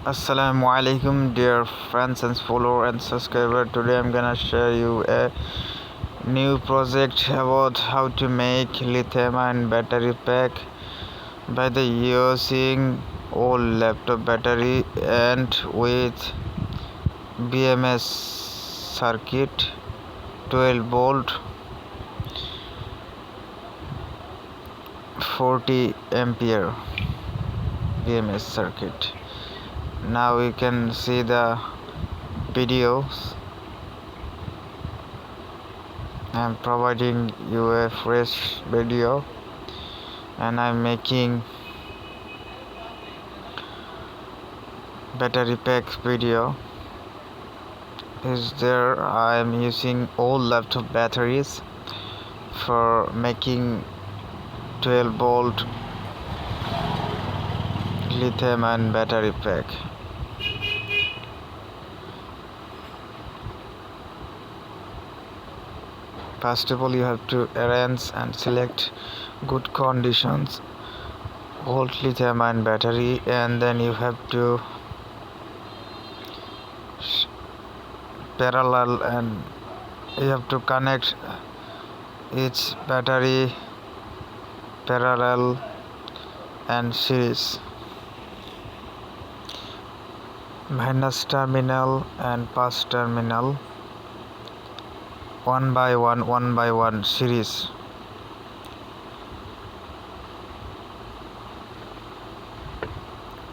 Assalamu alaikum, dear friends and followers and subscribers. Today I'm gonna share you a new project about how to make lithium-ion battery pack by the using old laptop battery and with BMS circuit 12 volt 40 ampere BMS circuit. Now you can see the videos. I'm providing you a fresh video and I'm making battery pack video. Is there I'm using old laptop batteries for making 12 volt lithium ion battery pack. First of all, you have to arrange and select good conditions old lithium ion battery, and then you have to parallel and you have to connect each battery parallel and series, minus terminal and plus terminal, one by one series.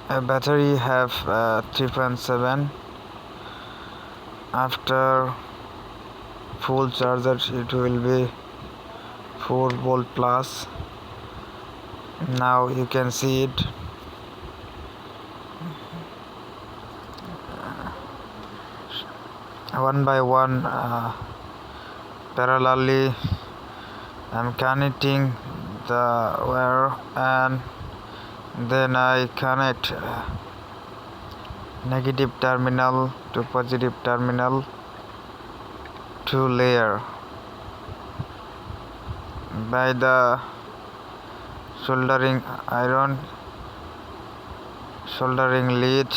A battery have 3.7. After full charger it will be 4 volt plus. Now you can see it. One by one parallelly I'm connecting the wire, and then I connect negative terminal to positive terminal, two layer by the soldering iron, soldering lead,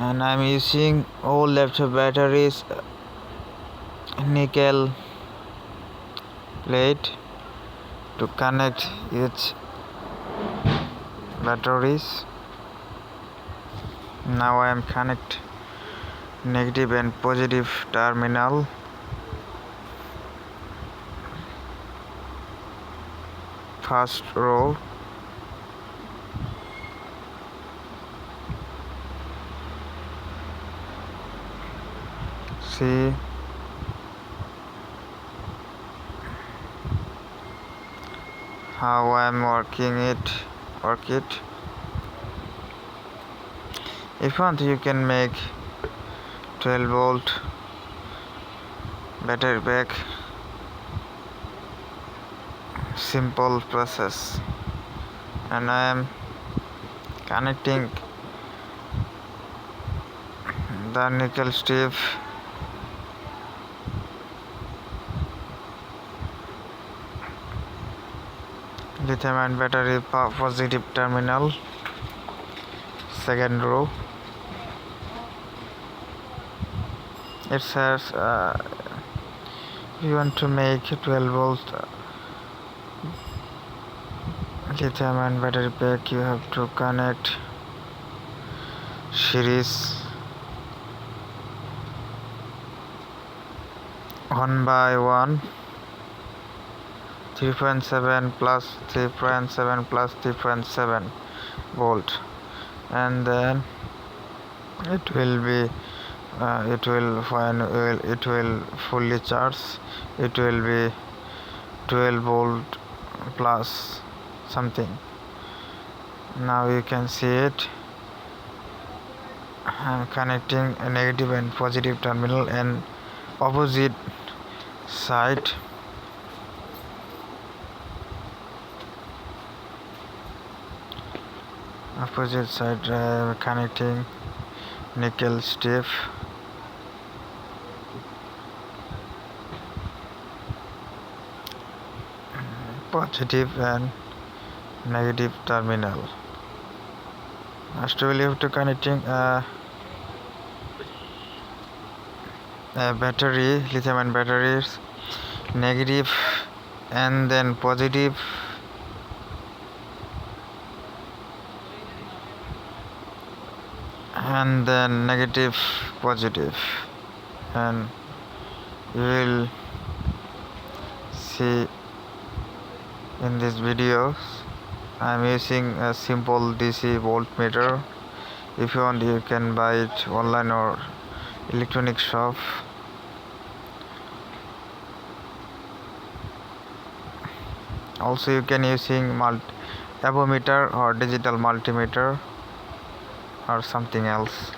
and I'm using old laptop batteries nickel plate to connect each batteries. Now I am connect negative and positive terminal. First row, see how I'm work it. If you want, you can make 12 volt battery pack. Simple process, and I am connecting the nickel strip lithium ion battery positive terminal, second row. It says you want to make 12 volt lithium ion battery pack, you have to connect series one by one, 3.7 plus 3.7 plus 3.7 volt, and then it will be it will fully charge, it will be 12 volt plus something. Now you can see it. I'm connecting a negative and positive terminal and opposite side. Connecting nickel strip, positive and negative terminal. First we have to connecting a battery, lithium-ion batteries, negative and then positive, and then negative, positive, and you will see in this video. I am using a simple DC voltmeter. If you want, you can buy it online or electronic shop. Also you can using avometer or digital multimeter or something else.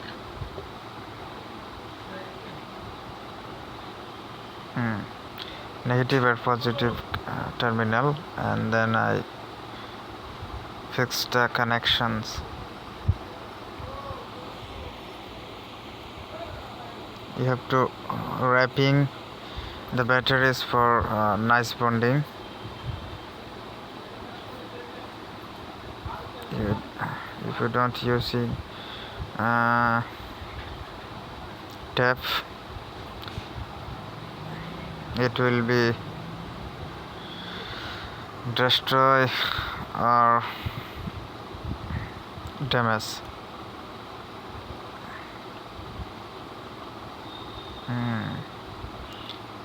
Negative and positive terminal, and then I fixed the connections. You have to wrapping the batteries for nice bonding. If you don't using tape, it will be destroy or damage.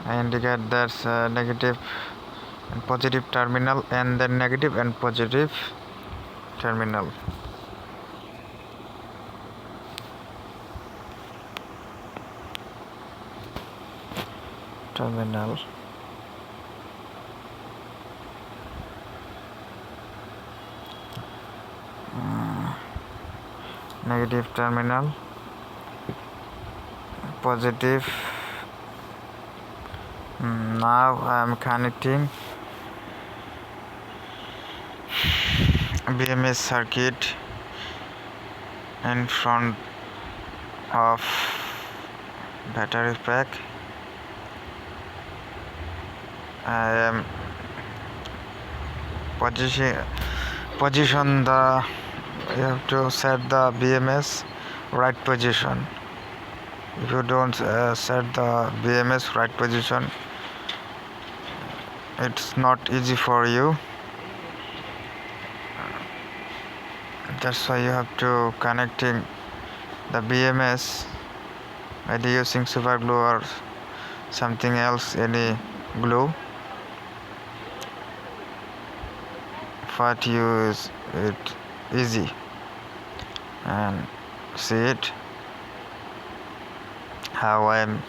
I indicate that's negative and positive terminal, and then negative and positive terminal. Negative terminal, positive. Now I am connecting BMS circuit in front of battery pack. I am position the, you have to set the BMS right position. If you don't set the BMS right position, it's not easy for you. That's why you have to connecting the BMS by using super glue or something else, any glue. For to use it easy, and see it how I am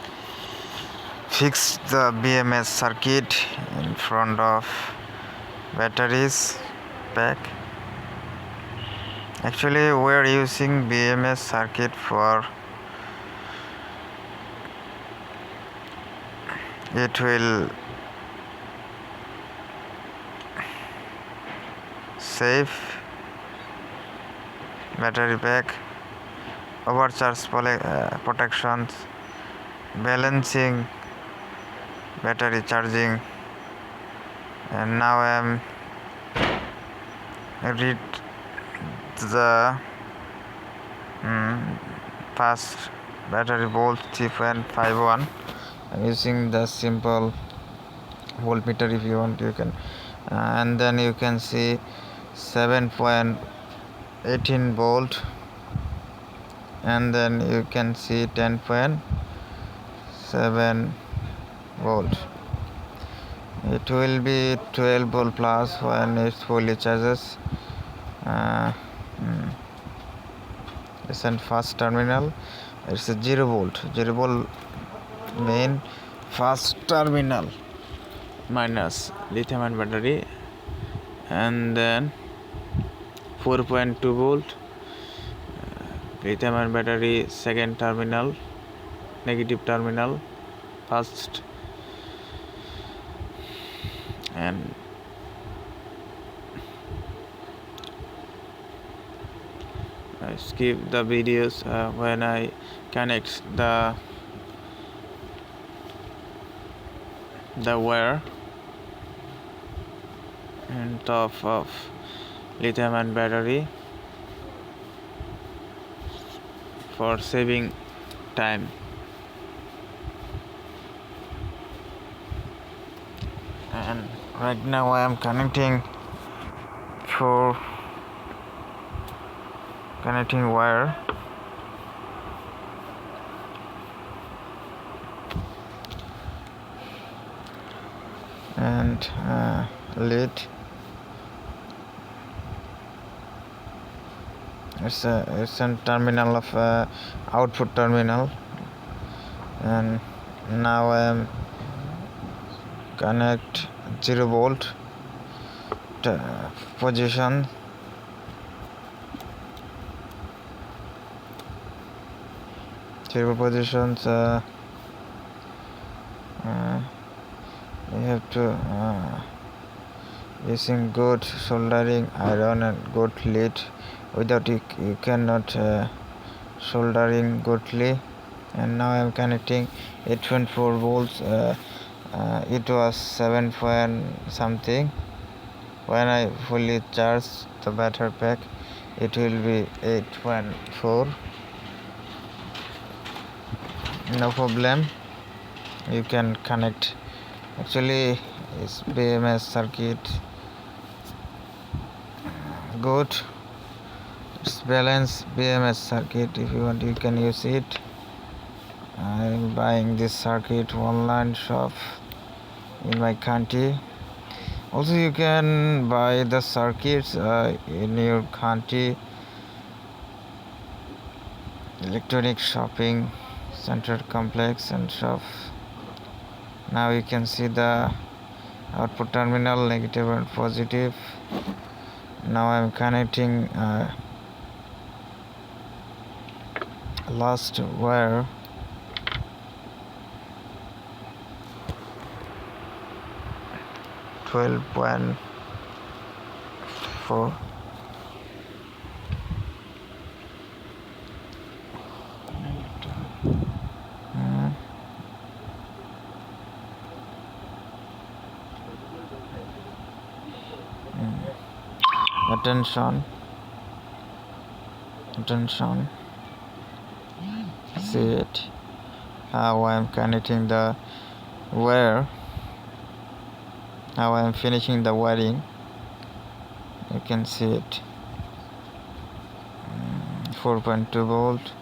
fix the BMS circuit in front of batteries pack. Actually we are using BMS circuit for it will save battery pack, overcharge protections, balancing battery charging. And now I am read the fast battery volt 3.51. I'm using the simple voltmeter. If you want, you can and then you can see 7.18 volt, and then you can see 10.7 volt. It will be 12 volt plus when it's fully charges. It's a fast terminal. It's a 0 volt main fast terminal minus lithium-ion battery, and then 4.2 volt lithium-ion battery second terminal, negative terminal first, and I skip the videos when I connect the wire on top of lithium-ion battery. for saving time. And right now I am connecting wire, and lead. It's a terminal of output terminal, and now I am connect 0 volt position. Zero positions. You have to using good soldering iron and good lead. Without it you cannot soldering goodly. And now I am connecting 8.4 volts. It was 7 point something. When I fully charge the battery pack, it will be 8.4. No problem, you can connect. Actually it's BMS circuit good. It's balanced BMS circuit. If you want, you can use it. I'm buying this circuit online shop in my country. Also you can buy the circuits in your country electronic shopping center complex and shop. Now you can see the output terminal negative and positive. Now I'm connecting last wire. .4 attention, see it how I am connecting the wire, how I am finishing the wiring. You can see it. 4.2 volt,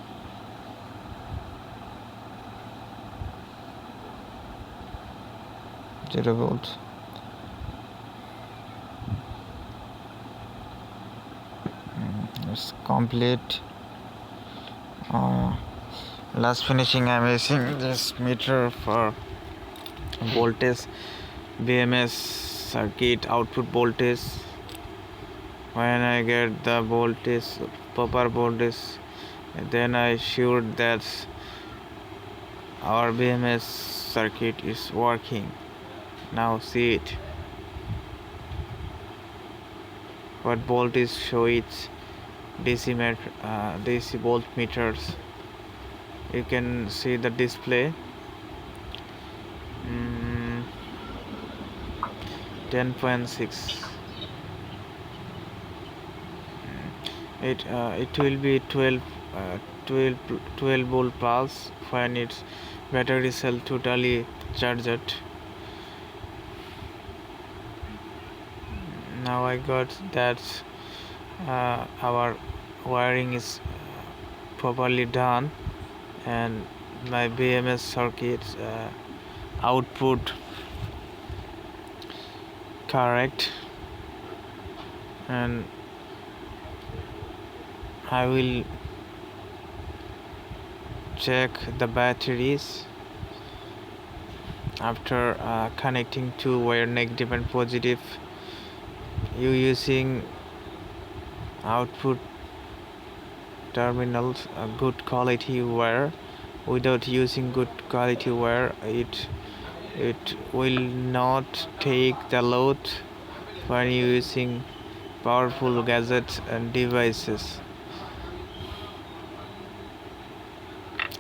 zero volt. It's complete. Last finishing, I'm using this meter for voltage, BMS circuit output voltage. When I get the voltage, proper voltage, then I sure that our BMS circuit is working. Now see it. What voltage show it? DC voltmeters. You can see the display. 10.6. It will be 12 volt pulse when its battery cell totally charged. Now I got that our wiring is properly done, and my BMS circuit output correct, and I will check the batteries after connecting two wire negative and positive. You using output terminals a good quality wire. Without using good quality wire, it will not take the load when you using powerful gadgets and devices.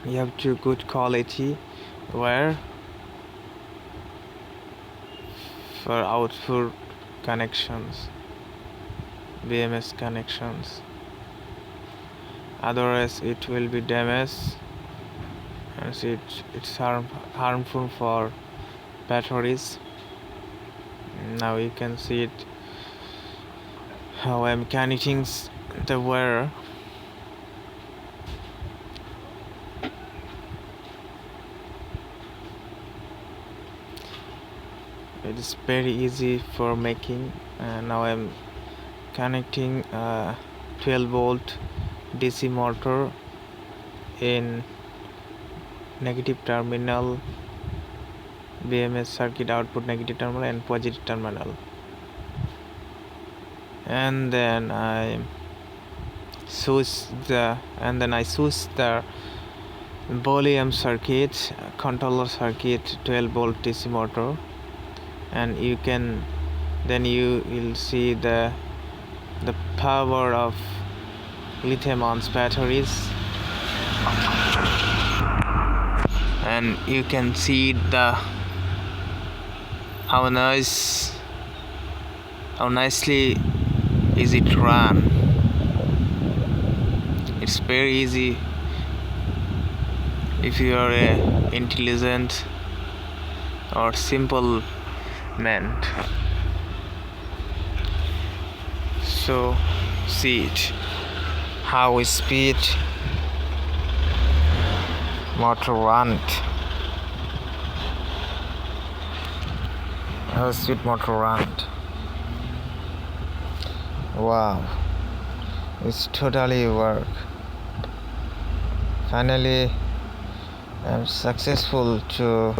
You have to good quality wire for output connections, BMS connections. otherwise it will be damaged, and it's harmful for batteries. Now you can see it how I'm connecting the wire. It is very easy for making. Now I'm connecting a 12 volt DC motor in negative terminal, BMS circuit output negative terminal and positive terminal, and then I switch the volume circuit, controller circuit, 12 volt DC motor, and you will see the power of lithium-ion batteries, and you can see how nicely is it run. It's very easy if you are a intelligent or simple man. So see it, how speed motor run. How speed motor run. Wow, it's totally work. Finally I'm successful to